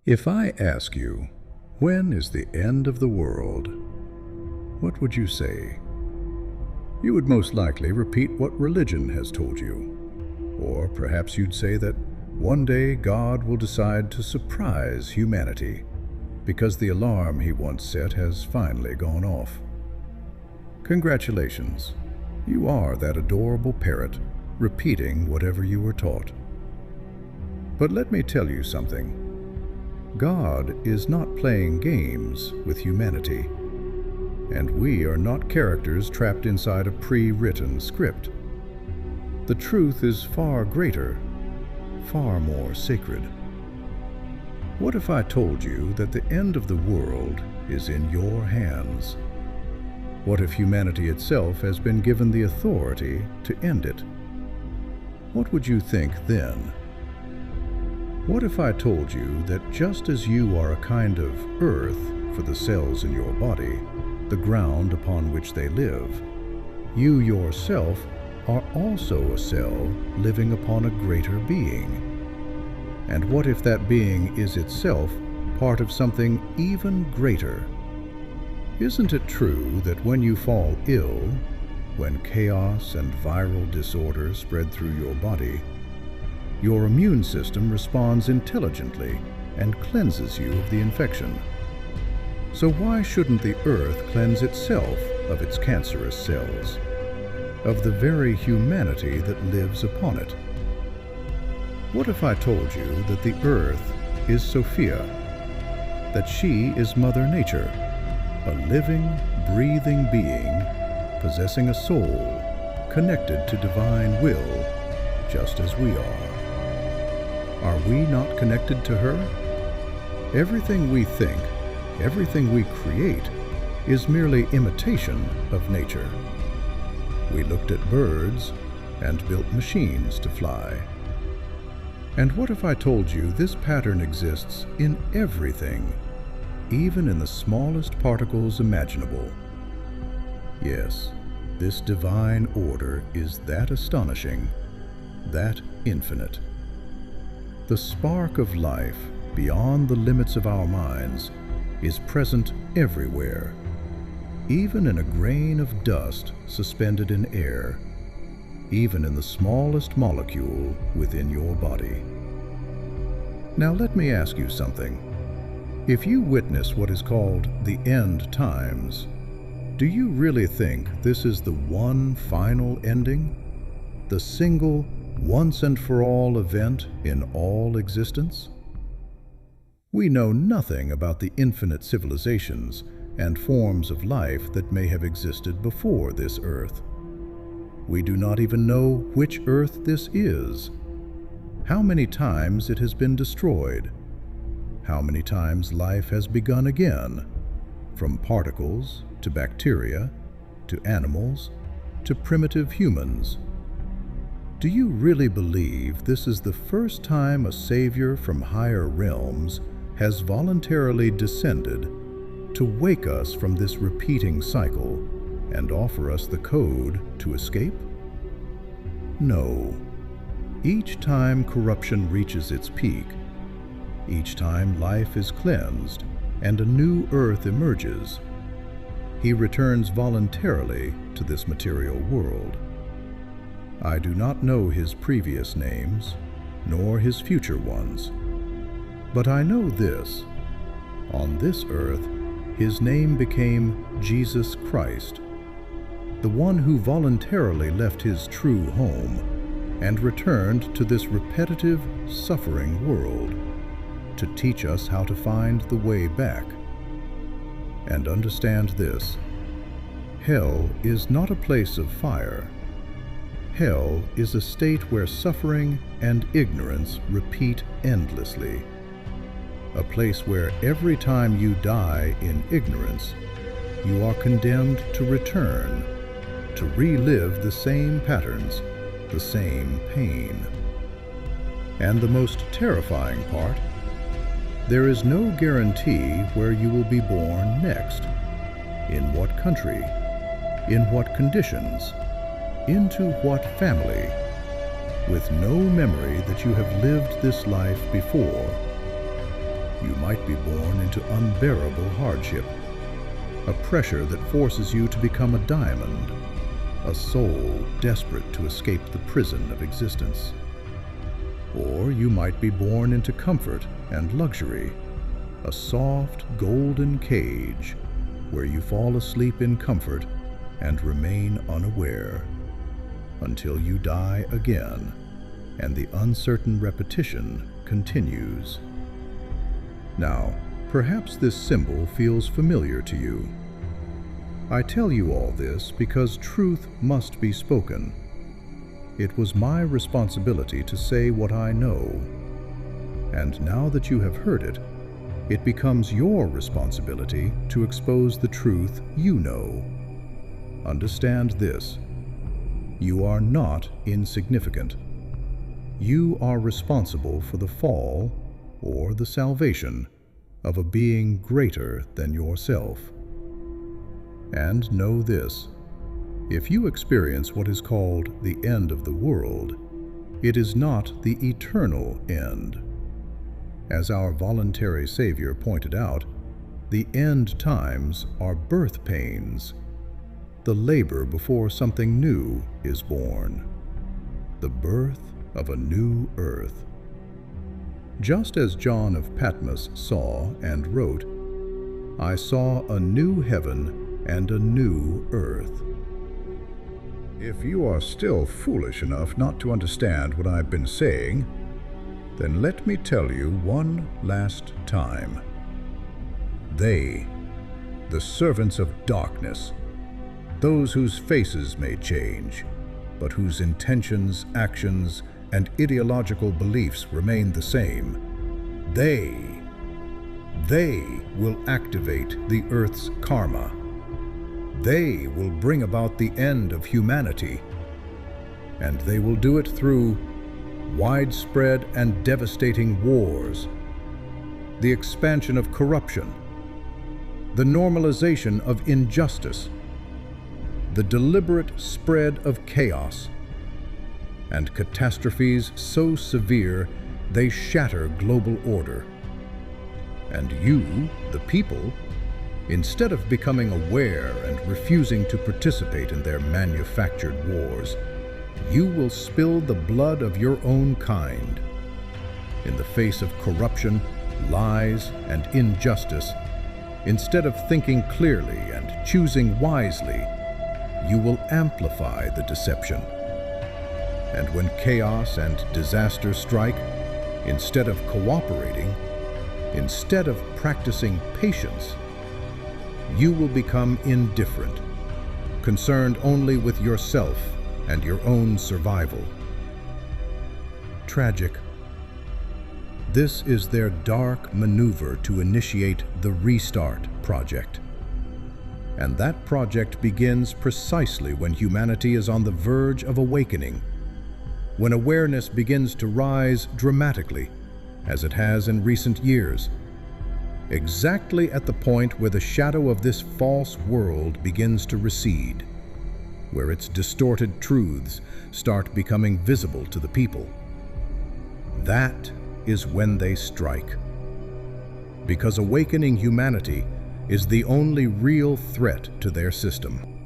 If I ask you, when is the end of the world? What would you say? You would most likely repeat what religion has told you. Or perhaps you'd say that one day God will decide to surprise humanity because the alarm he once set has finally gone off. Congratulations, you are that adorable parrot repeating whatever you were taught. But let me tell you something. God is not playing games with humanity, and we are not characters trapped inside a pre-written script. The truth is far greater, far more sacred. What if I told you that the end of the world is in your hands? What if humanity itself has been given the authority to end it? What would you think then? What if I told you that just as you are a kind of earth for the cells in your body, the ground upon which they live, you yourself are also a cell living upon a greater being? And what if that being is itself part of something even greater? Isn't it true that when you fall ill, when chaos and viral disorders spread through your body, your immune system responds intelligently and cleanses you of the infection? So why shouldn't the earth cleanse itself of its cancerous cells, of the very humanity that lives upon it? What if I told you that the earth is Sophia, that she is Mother Nature, a living, breathing being possessing a soul connected to divine will, just as we are? Are we not connected to her? Everything we think, everything we create, is merely imitation of nature. We looked at birds and built machines to fly. And what if I told you this pattern exists in everything, even in the smallest particles imaginable? Yes, this divine order is that astonishing, that infinite. The spark of life, beyond the limits of our minds, is present everywhere, even in a grain of dust suspended in air, even in the smallest molecule within your body. Now let me ask you something. If you witness what is called the end times, do you really think this is the one final ending? The single once-and-for-all event in all existence? We know nothing about the infinite civilizations and forms of life that may have existed before this earth. We do not even know which earth this is, how many times it has been destroyed, how many times life has begun again, from particles to bacteria to animals to primitive humans. Do you really believe this is the first time a savior from higher realms has voluntarily descended to wake us from this repeating cycle and offer us the code to escape? No. Each time corruption reaches its peak, each time life is cleansed and a new earth emerges, he returns voluntarily to this material world. I do not know his previous names, nor his future ones. But I know this: on this earth, his name became Jesus Christ, the one who voluntarily left his true home and returned to this repetitive, suffering world to teach us how to find the way back. And understand this: hell is not a place of fire. Hell is a state where suffering and ignorance repeat endlessly. A place where every time you die in ignorance, you are condemned to return, to relive the same patterns, the same pain. And the most terrifying part, there is no guarantee where you will be born next, in what country, in what conditions, into what family, with no memory that you have lived this life before. You might be born into unbearable hardship, a pressure that forces you to become a diamond, a soul desperate to escape the prison of existence. Or you might be born into comfort and luxury, a soft, golden cage where you fall asleep in comfort and remain unaware until you die again and the uncertain repetition continues. Now, perhaps this symbol feels familiar to you. I tell you all this because truth must be spoken. It was my responsibility to say what I know, and now that you have heard it, it becomes your responsibility to expose the truth you know. Understand this: you are not insignificant. You are responsible for the fall or the salvation of a being greater than yourself. And know this: if you experience what is called the end of the world, it is not the eternal end. As our voluntary Savior pointed out, the end times are birth pains, the labor before something new is born, the birth of a new earth. Just as John of Patmos saw and wrote, "I saw a new heaven and a new earth." If you are still foolish enough not to understand what I've been saying, then let me tell you one last time. They, the servants of darkness, those whose faces may change, but whose intentions, actions, and ideological beliefs remain the same, they will activate the Earth's karma. They will bring about the end of humanity, and they will do it through widespread and devastating wars, the expansion of corruption, the normalization of injustice, the deliberate spread of chaos, and catastrophes so severe they shatter global order. And you, the people, instead of becoming aware and refusing to participate in their manufactured wars, you will spill the blood of your own kind. In the face of corruption, lies, and injustice, instead of thinking clearly and choosing wisely, you will amplify the deception. And when chaos and disaster strike, instead of cooperating, instead of practicing patience, you will become indifferent, concerned only with yourself and your own survival. Tragic. This is their dark maneuver to initiate the Restart Project. And that project begins precisely when humanity is on the verge of awakening, when awareness begins to rise dramatically, as it has in recent years, exactly at the point where the shadow of this false world begins to recede, where its distorted truths start becoming visible to the people. That is when they strike. Because awakening humanity is the only real threat to their system.